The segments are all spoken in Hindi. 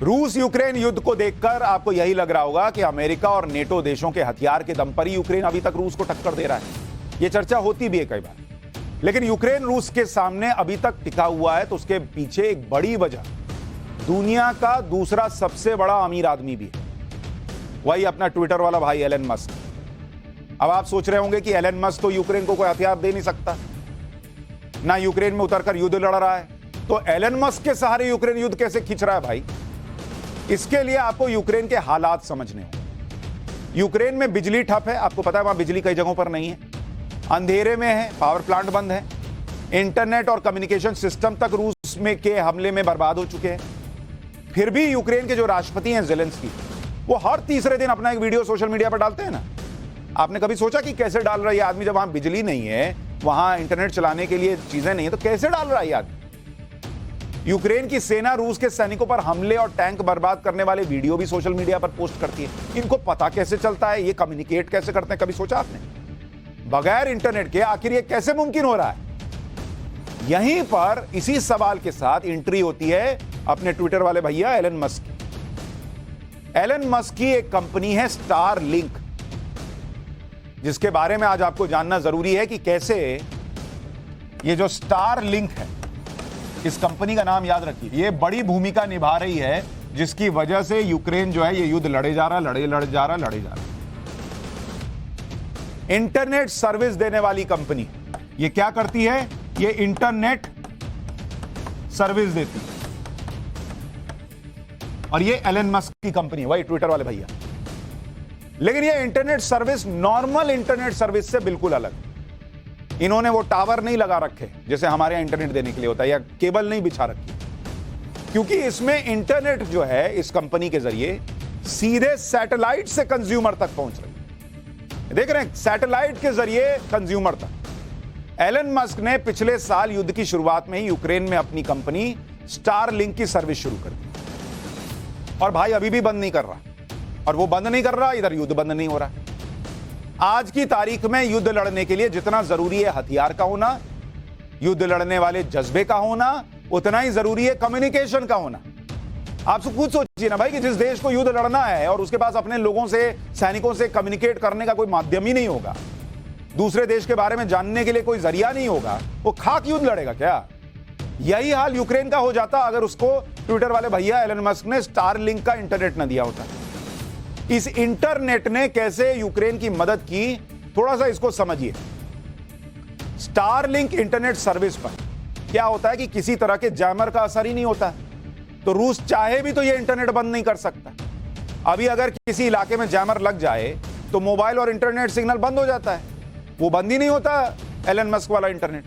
रूस यूक्रेन युद्ध को देखकर आपको यही लग रहा होगा कि अमेरिका और नेटो देशों के हथियार के दम पर ही यूक्रेन अभी तक रूस को टक्कर दे रहा है। यह चर्चा होती भी है कई बार, लेकिन यूक्रेन रूस के सामने अभी तक टिका हुआ है तो उसके पीछे एक बड़ी वजह दुनिया का दूसरा सबसे बड़ा अमीर आदमी भी है, वही अपना ट्विटर वाला भाई एलन मस्क। अब आप सोच रहे होंगे कि एलन मस्क तो यूक्रेन को कोई हथियार दे नहीं सकता, ना यूक्रेन में उतरकर युद्ध लड़ रहा है, तो एलन मस्क के सहारे यूक्रेन युद्ध कैसे खींच रहा है भाई? इसके लिए आपको यूक्रेन के हालात समझने होंगे। यूक्रेन में बिजली ठप है, आपको पता है वहां बिजली कई जगहों पर नहीं है, अंधेरे में है, पावर प्लांट बंद है, इंटरनेट और कम्युनिकेशन सिस्टम तक रूस में के हमले में बर्बाद हो चुके हैं। फिर भी यूक्रेन के जो राष्ट्रपति हैं जेलेंस्की, वो हर तीसरे दिन अपना एक वीडियो सोशल मीडिया पर डालते हैं ना। आपने कभी सोचा कि कैसे डाल रहा है ये आदमी? जब वहां बिजली नहीं है, वहां इंटरनेट चलाने के लिए चीजें नहीं है, तो कैसे डाल रहा है ये आदमी? यूक्रेन की सेना रूस के सैनिकों पर हमले और टैंक बर्बाद करने वाले वीडियो भी सोशल मीडिया पर पोस्ट करती है। इनको पता कैसे चलता है, ये कम्युनिकेट कैसे करते हैं? कभी सोचा आपने? बगैर इंटरनेट के आखिर ये कैसे मुमकिन हो रहा है? यहीं पर इसी सवाल के साथ एंट्री होती है अपने ट्विटर वाले भैया एलन मस्क की। एलन मस्क की एक कंपनी है स्टारलिंक, जिसके बारे में आज आपको जानना जरूरी है कि कैसे ये जो स्टारलिंक है, इस कंपनी का नाम याद रखिए, ये बड़ी भूमिका निभा रही है, जिसकी वजह से यूक्रेन जो है ये युद्ध लड़े जा रहा, लड़े जा रहा। इंटरनेट सर्विस देने वाली कंपनी, ये क्या करती है? ये इंटरनेट सर्विस देती है, और ये एलन मस्क की कंपनी, वही ट्विटर वाले भैया। लेकिन ये internet service normal internet service से बिल्कुल अलग। इन्होंने वो टावर नहीं लगा रखे जैसे हमारे यहां इंटरनेट देने के लिए होता है, या केबल नहीं बिछा रखी, क्योंकि इसमें इंटरनेट जो है इस कंपनी के जरिए सीधे सैटेलाइट से कंज्यूमर तक पहुंच रही है। देख रहे हैं, सैटेलाइट के जरिए कंज्यूमर तक। एलन मस्क ने पिछले साल युद्ध की शुरुआत में ही यूक्रेन में अपनी कंपनी स्टारलिंक की सर्विस शुरू कर दी, और भाई अभी भी बंद नहीं कर रहा, और वो बंद नहीं कर रहा, इधर युद्ध बंद नहीं हो रहा। आज की तारीख में युद्ध लड़ने के लिए जितना जरूरी है हथियार का होना, युद्ध लड़ने वाले जज्बे का होना, उतना ही जरूरी है कम्युनिकेशन का होना। आप खुद सोचिए ना भाई कि जिस देश को युद्ध लड़ना है और उसके पास अपने लोगों से, सैनिकों से कम्युनिकेट करने का कोई माध्यम ही नहीं होगा, दूसरे देश के बारे में जानने के लिए कोई जरिया नहीं होगा, वो खाक युद्ध लड़ेगा क्या? यही हाल यूक्रेन का हो जाता अगर उसको ट्विटर वाले भैया एलन मस्क ने स्टारलिंक का इंटरनेट न दिया होता। इस इंटरनेट ने कैसे यूक्रेन की मदद की, थोड़ा सा इसको समझिए। स्टारलिंक इंटरनेट सर्विस पर क्या होता है कि किसी तरह के जैमर का असर ही नहीं होता, तो रूस चाहे भी तो यह इंटरनेट बंद नहीं कर सकता। अभी अगर किसी इलाके में जैमर लग जाए तो मोबाइल और इंटरनेट सिग्नल बंद हो जाता है, वो बंद ही नहीं होता एलन मस्क वाला इंटरनेट।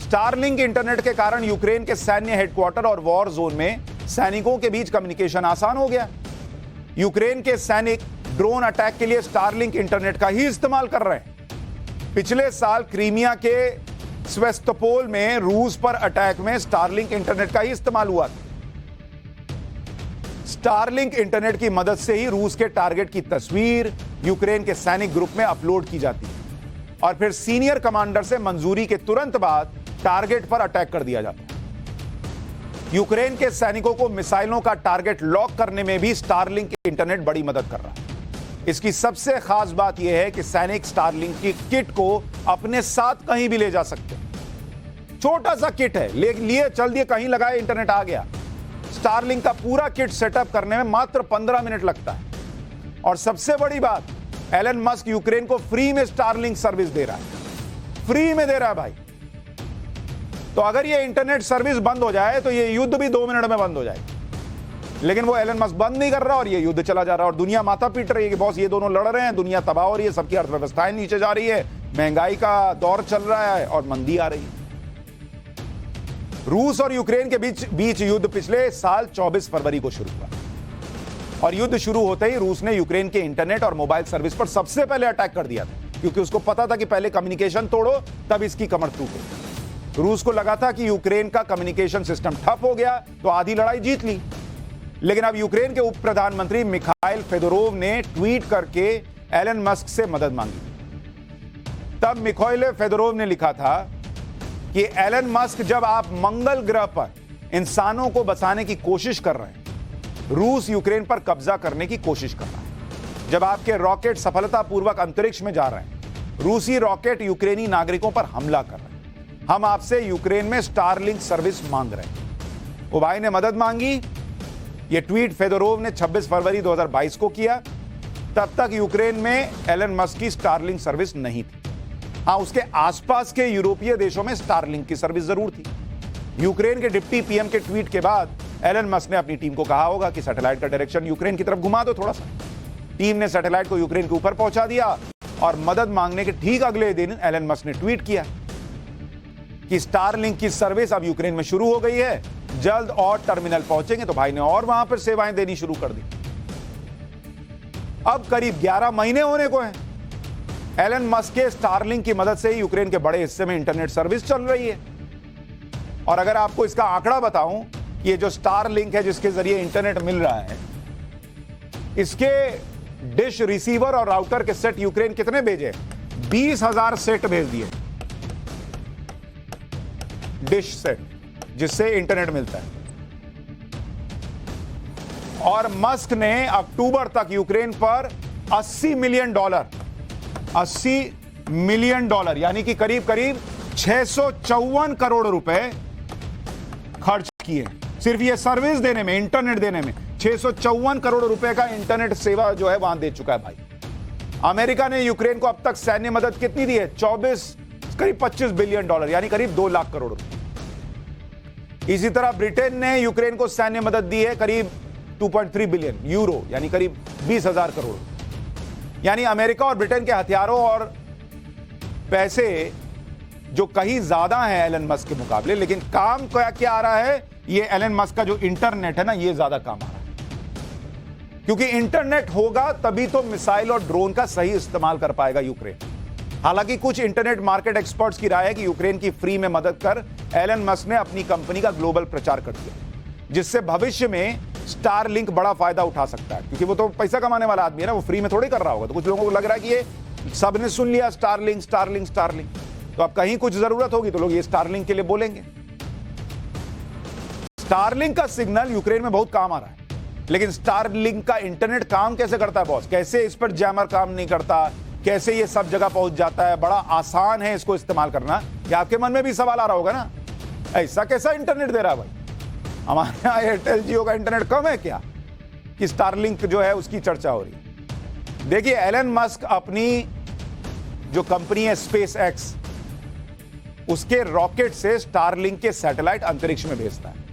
स्टारलिंक इंटरनेट के कारण यूक्रेन के सैन्य हेडक्वार्टर और वॉर जोन में सैनिकों के बीच कम्युनिकेशन आसान हो गया। यूक्रेन के सैनिक ड्रोन अटैक के लिए स्टारलिंक इंटरनेट का ही इस्तेमाल कर रहे हैं। पिछले साल क्रीमिया के स्वेस्तोपोल में रूस पर अटैक में स्टारलिंक इंटरनेट का ही इस्तेमाल हुआ था। स्टारलिंक इंटरनेट की मदद से ही रूस के टारगेट की तस्वीर यूक्रेन के सैनिक ग्रुप में अपलोड की जाती है, और फिर सीनियर कमांडर से मंजूरी के तुरंत बाद टारगेट पर अटैक कर दिया जाता है। यूक्रेन के सैनिकों को मिसाइलों का टारगेट लॉक करने में भी स्टारलिंक इंटरनेट बड़ी मदद कर रहा है। इसकी सबसे खास बात यह है कि सैनिक स्टारलिंक की किट को अपने साथ कहीं भी ले जा सकते हैं। छोटा सा किट है, लिए चल दिए, कहीं लगाए, इंटरनेट आ गया। स्टारलिंक का पूरा किट सेटअप करने में मात्र 15 मिनट लगता है। और सबसे बड़ी बात, एलन मस्क यूक्रेन को फ्री में स्टारलिंक सर्विस दे रहा है, फ्री में दे रहा है भाई। तो अगर ये इंटरनेट सर्विस बंद हो जाए तो ये युद्ध भी 2 मिनट में बंद हो जाएगा, लेकिन वो एलन मस्क बंद नहीं कर रहा और ये युद्ध चला जा रहा है, और दुनिया माथा पीट रही है कि बॉस ये दोनों लड़ रहे हैं, दुनिया तबाह हो रही है, सबकी अर्थव्यवस्थाएं नीचे जा रही है, महंगाई का दौर चल रहा है और मंदी आ रही है। रूस और यूक्रेन के बीच युद्ध पिछले साल 24 फरवरी को शुरू हुआ, और युद्ध शुरू होते ही रूस ने यूक्रेन के इंटरनेट और मोबाइल सर्विस पर सबसे पहले अटैक कर दिया था, क्योंकि उसको पता था कि पहले कम्युनिकेशन तोड़ो तब इसकी कमर टूटे। रूस को लगा था कि यूक्रेन का कम्युनिकेशन सिस्टम ठप हो गया तो आधी लड़ाई जीत ली। लेकिन अब यूक्रेन के उप प्रधानमंत्री मिखाइल फेदोरोव ने ट्वीट करके एलन मस्क से मदद मांगी। तब मिखाइल फेदोरोव ने लिखा था कि एलन मस्क, जब आप मंगल ग्रह पर इंसानों को बचाने की कोशिश कर रहे हैं रूस यूक्रेन पर कब्जा करने की कोशिश कर रहा है। जब आपके रॉकेट सफलतापूर्वक अंतरिक्ष में जा रहे हैं, रूसी रॉकेट यूक्रेनी नागरिकों पर हमला कर रहे हैं। हम आपसे यूक्रेन में स्टारलिंक सर्विस मांग रहे हैं। वो भाई ने मदद मांगी। ये ट्वीट फेदोरोव ने 26 फरवरी 2022 को किया। तब तक यूक्रेन में एलन मस्क की स्टारलिंक सर्विस नहीं थी। हाँ, उसके आसपास के यूरोपीय देशों में स्टारलिंक की सर्विस जरूर थी। यूक्रेन के डिप्टी पीएम के ट्वीट के बाद एलन मस्क ने अपनी टीम को कहा होगा कि सैटेलाइट का डायरेक्शन यूक्रेन की तरफ घुमा दो थोड़ा सा। टीम ने सैटेलाइट को यूक्रेन के ऊपर पहुंचा दिया और मदद मांगने के ठीक अगले दिन एलन मस्क ने ट्वीट किया कि स्टारलिंक की सर्विस अब यूक्रेन में शुरू हो गई है, जल्द और टर्मिनल पहुंचेंगे। तो भाई ने और वहां पर सेवाएं देनी शुरू कर दी। अब करीब 11 महीने होने को हैं। एलन मस्क के स्टारलिंक की मदद से ही यूक्रेन के बड़े हिस्से में इंटरनेट सर्विस चल रही है। और अगर आपको इसका आंकड़ा बताऊं, ये जो स्टारलिंक है जिसके जरिए इंटरनेट मिल रहा है, इसके डिश, रिसीवर और राउटर के सेट यूक्रेन कितने भेजे? 20,000 सेट भेज दिए, डिश सेट जिससे इंटरनेट मिलता है। और मस्क ने अक्टूबर तक यूक्रेन पर $80 मिलियन यानी कि करीब करीब 654 करोड़ रुपए खर्च किए सिर्फ ये सर्विस देने में, इंटरनेट देने में। 654 करोड़ रुपए का इंटरनेट सेवा जो है वहां दे चुका है भाई। अमेरिका ने यूक्रेन को अब तक सैन्य मदद कितनी दी है? करीब $25 बिलियन, यानी करीब 2 लाख करोड़ रुपए। इसी तरह ब्रिटेन ने यूक्रेन को सैन्य मदद दी है करीब 2.3 बिलियन यूरो, यानी करीब 20,000 करोड़। यानी अमेरिका और ब्रिटेन के हथियारों और पैसे जो कहीं ज्यादा है एलन मस्क के मुकाबले, लेकिन काम क्या आ रहा है? ये एलन मस्क का जो इंटरनेट है ना, ये ज्यादा काम आ रहा है। क्योंकि इंटरनेट होगा तभी तो मिसाइल और ड्रोन का सही इस्तेमाल कर पाएगा यूक्रेन। हालांकि कुछ इंटरनेट मार्केट एक्सपर्ट्स की राय है कि यूक्रेन की फ्री में मदद कर एलन मस्क ने अपनी कंपनी का ग्लोबल प्रचार कर दिया, जिससे भविष्य में स्टारलिंक बड़ा फायदा उठा सकता है। क्योंकि वो तो पैसा कमाने वाला आदमी है ना, वो फ्री में थोड़ी कर रहा होगा। तो कुछ लोगों को लग रहा है कि ये सबने सुन लिया स्टारलिंक स्टारलिंक स्टारलिंक, तो अब कहीं कुछ जरूरत होगी तो लोग ये स्टारलिंक के लिए बोलेंगे। स्टारलिंक का सिग्नल यूक्रेन में बहुत काम आ रहा है, लेकिन स्टारलिंक का इंटरनेट काम कैसे करता है बॉस? कैसे इस पर जैमर काम नहीं करता? कैसे ये सब जगह पहुंच जाता है? बड़ा आसान है इसको इस्तेमाल करना। क्या आपके मन में भी सवाल आ रहा होगा ना, ऐसा कैसा इंटरनेट दे रहा है भाई? हमारे यहाँ एयरटेल जियो का इंटरनेट कम है क्या कि स्टारलिंक जो है उसकी चर्चा हो रही है? देखिए, एलन मस्क अपनी जो कंपनी है स्पेस एक्स, उसके रॉकेट से स्टारलिंक के सैटेलाइट अंतरिक्ष में भेजता है।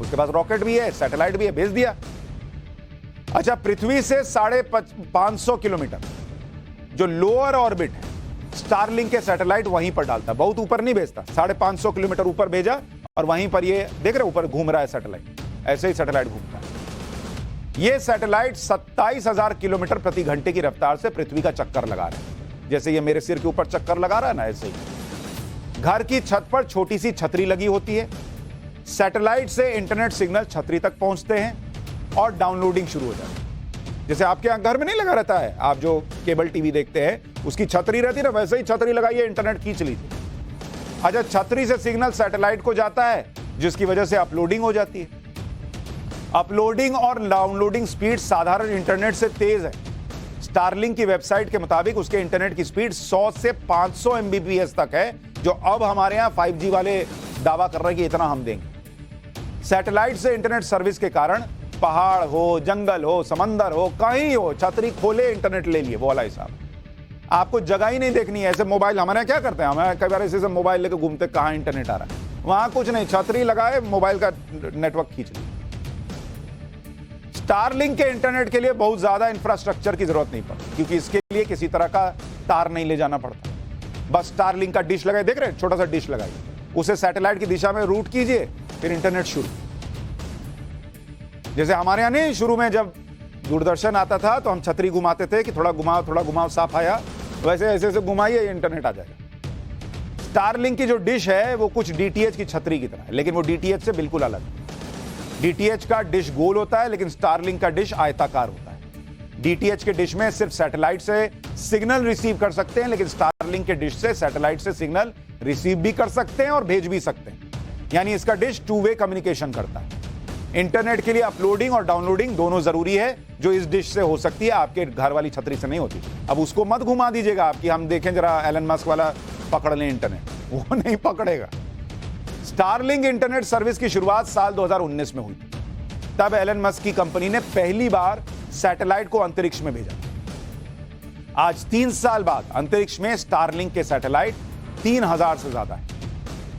उसके पास रॉकेट भी है, सैटेलाइट भी है, भेज दिया। अच्छा, पृथ्वी से 550 किलोमीटर जो लोअर ऑर्बिट है, स्टारलिंक के सैटेलाइट वहीं पर डालता है। बहुत ऊपर नहीं भेजता, 550 किलोमीटर ऊपर भेजा और वहीं पर ये देख रहे ऊपर घूम रहा है सैटेलाइट। ऐसे ही सैटेलाइट घूमता है। ये सैटेलाइट 27,000 किलोमीटर प्रति घंटे की रफ्तार से पृथ्वी का चक्कर लगा रहे हैं। जैसे ये मेरे सिर के ऊपर चक्कर लगा रहा है ना, ऐसे ही। घर की छत पर छोटी सी छतरी लगी होती है। सैटेलाइट से इंटरनेट सिग्नल छतरी तक पहुंचते हैं और डाउनलोडिंग शुरू हो जाती है। जैसे आपके यहाँ घर में नहीं लगा रहता है, आप जो केबल टीवी देखते हैं उसकी छतरी रहती है ना, वैसे ही छतरी लगाइए, इंटरनेट खींच लीजिए। अच्छा, छतरी से सिग्नल सैटेलाइट को जाता है, जिसकी वजह से अपलोडिंग हो जाती है। अपलोडिंग और डाउनलोडिंग स्पीड साधारण इंटरनेट से तेज है। स्टारलिंक की वेबसाइट के मुताबिक उसके इंटरनेट की स्पीड 100 से 500 एमबीपीएस तक है, जो अब हमारे यहाँ 5G वाले दावा कर रहे हैं कि इतना हम देंगे। सैटेलाइट से इंटरनेट सर्विस के कारण पहाड़ हो, जंगल हो, समंदर हो, कहीं हो, छतरी खोले इंटरनेट ले लिए, वो वाला हिसाब। आपको जगह ही नहीं देखनी है। ऐसे मोबाइल हमारे यहाँ क्या करते हैं, हमें कई बार ऐसे मोबाइल लेकर घूमते, कहाँ इंटरनेट आ रहा है, वहां कुछ नहीं, छतरी लगाए, मोबाइल का नेटवर्क खींच लिया। स्टारलिंक के इंटरनेट के लिए बहुत ज्यादा इंफ्रास्ट्रक्चर की जरूरत नहीं पड़ती, क्योंकि इसके लिए किसी तरह का तार नहीं ले जाना पड़ता। बस स्टारलिंक का डिश लगाए, देख रहे हैं, छोटा सा डिश लगाइए, उसे सैटेलाइट की दिशा में रूट कीजिए, फिर इंटरनेट शुरू। जैसे हमारे यहाँ नहीं, शुरू में जब दूरदर्शन आता था तो हम छतरी घुमाते थे कि थोड़ा घुमाओ साफ आया, वैसे ऐसे ऐसे घुमाइए, इंटरनेट आ जाएगा। स्टारलिंक की जो डिश है वो कुछ डीटीएच की छतरी की तरह है, लेकिन वो डीटीएच से बिल्कुल अलग है। डीटीएच का डिश गोल होता है, लेकिन स्टारलिंक का डिश आयताकार होता है। डीटीएच के डिश में सिर्फ सैटेलाइट से सिग्नल रिसीव कर सकते हैं, लेकिन स्टारलिंक के डिश से सैटेलाइट से सिग्नल रिसीव भी कर सकते हैं और भेज भी सकते हैं। यानी इसका डिश 2 वे कम्युनिकेशन करता है। इंटरनेट के लिए अपलोडिंग और डाउनलोडिंग दोनों जरूरी है, जो इस डिश से हो सकती है, आपके घर वाली छतरी से नहीं होती। अब उसको मत घुमा दीजिएगा आपकी, हम देखें जरा एलन मस्क वाला पकड़ लें इंटरनेट, वो नहीं पकड़ेगा। स्टारलिंक इंटरनेट सर्विस की शुरुआत साल 2019 में हुई। तब एलन मस्क की कंपनी ने पहली बार सैटेलाइट को अंतरिक्ष में भेजा। आज 3 साल बाद अंतरिक्ष में स्टारलिंक के सैटेलाइट 3000 से ज्यादा है।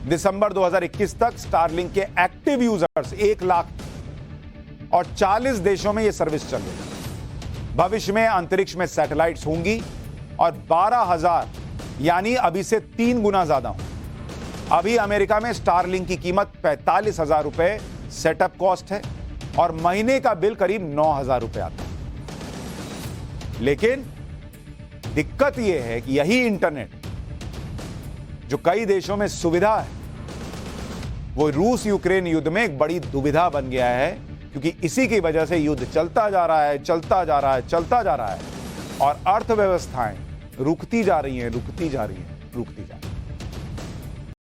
दिसंबर 2021 तक स्टारलिंक के एक्टिव यूजर्स 1 लाख और 40 देशों में यह सर्विस चल रही है। भविष्य में अंतरिक्ष में सैटेलाइट्स होंगी और 12,000 यानी अभी से 3 गुना ज्यादा होंगी। अभी अमेरिका में स्टारलिंक की कीमत 45,000 रुपए सेटअप कॉस्ट है और महीने का बिल करीब 9,000 रुपए आता है। लेकिन दिक्कत यह है कि यही इंटरनेट जो कई देशों में सुविधा है, वो रूस यूक्रेन युद्ध में एक बड़ी दुविधा बन गया है, क्योंकि इसी की वजह से युद्ध चलता जा रहा है, चलता जा रहा है, चलता जा रहा है और अर्थव्यवस्थाएं रुकती जा रही हैं, रुकती जा रही हैं, रुकती जा रही हैं।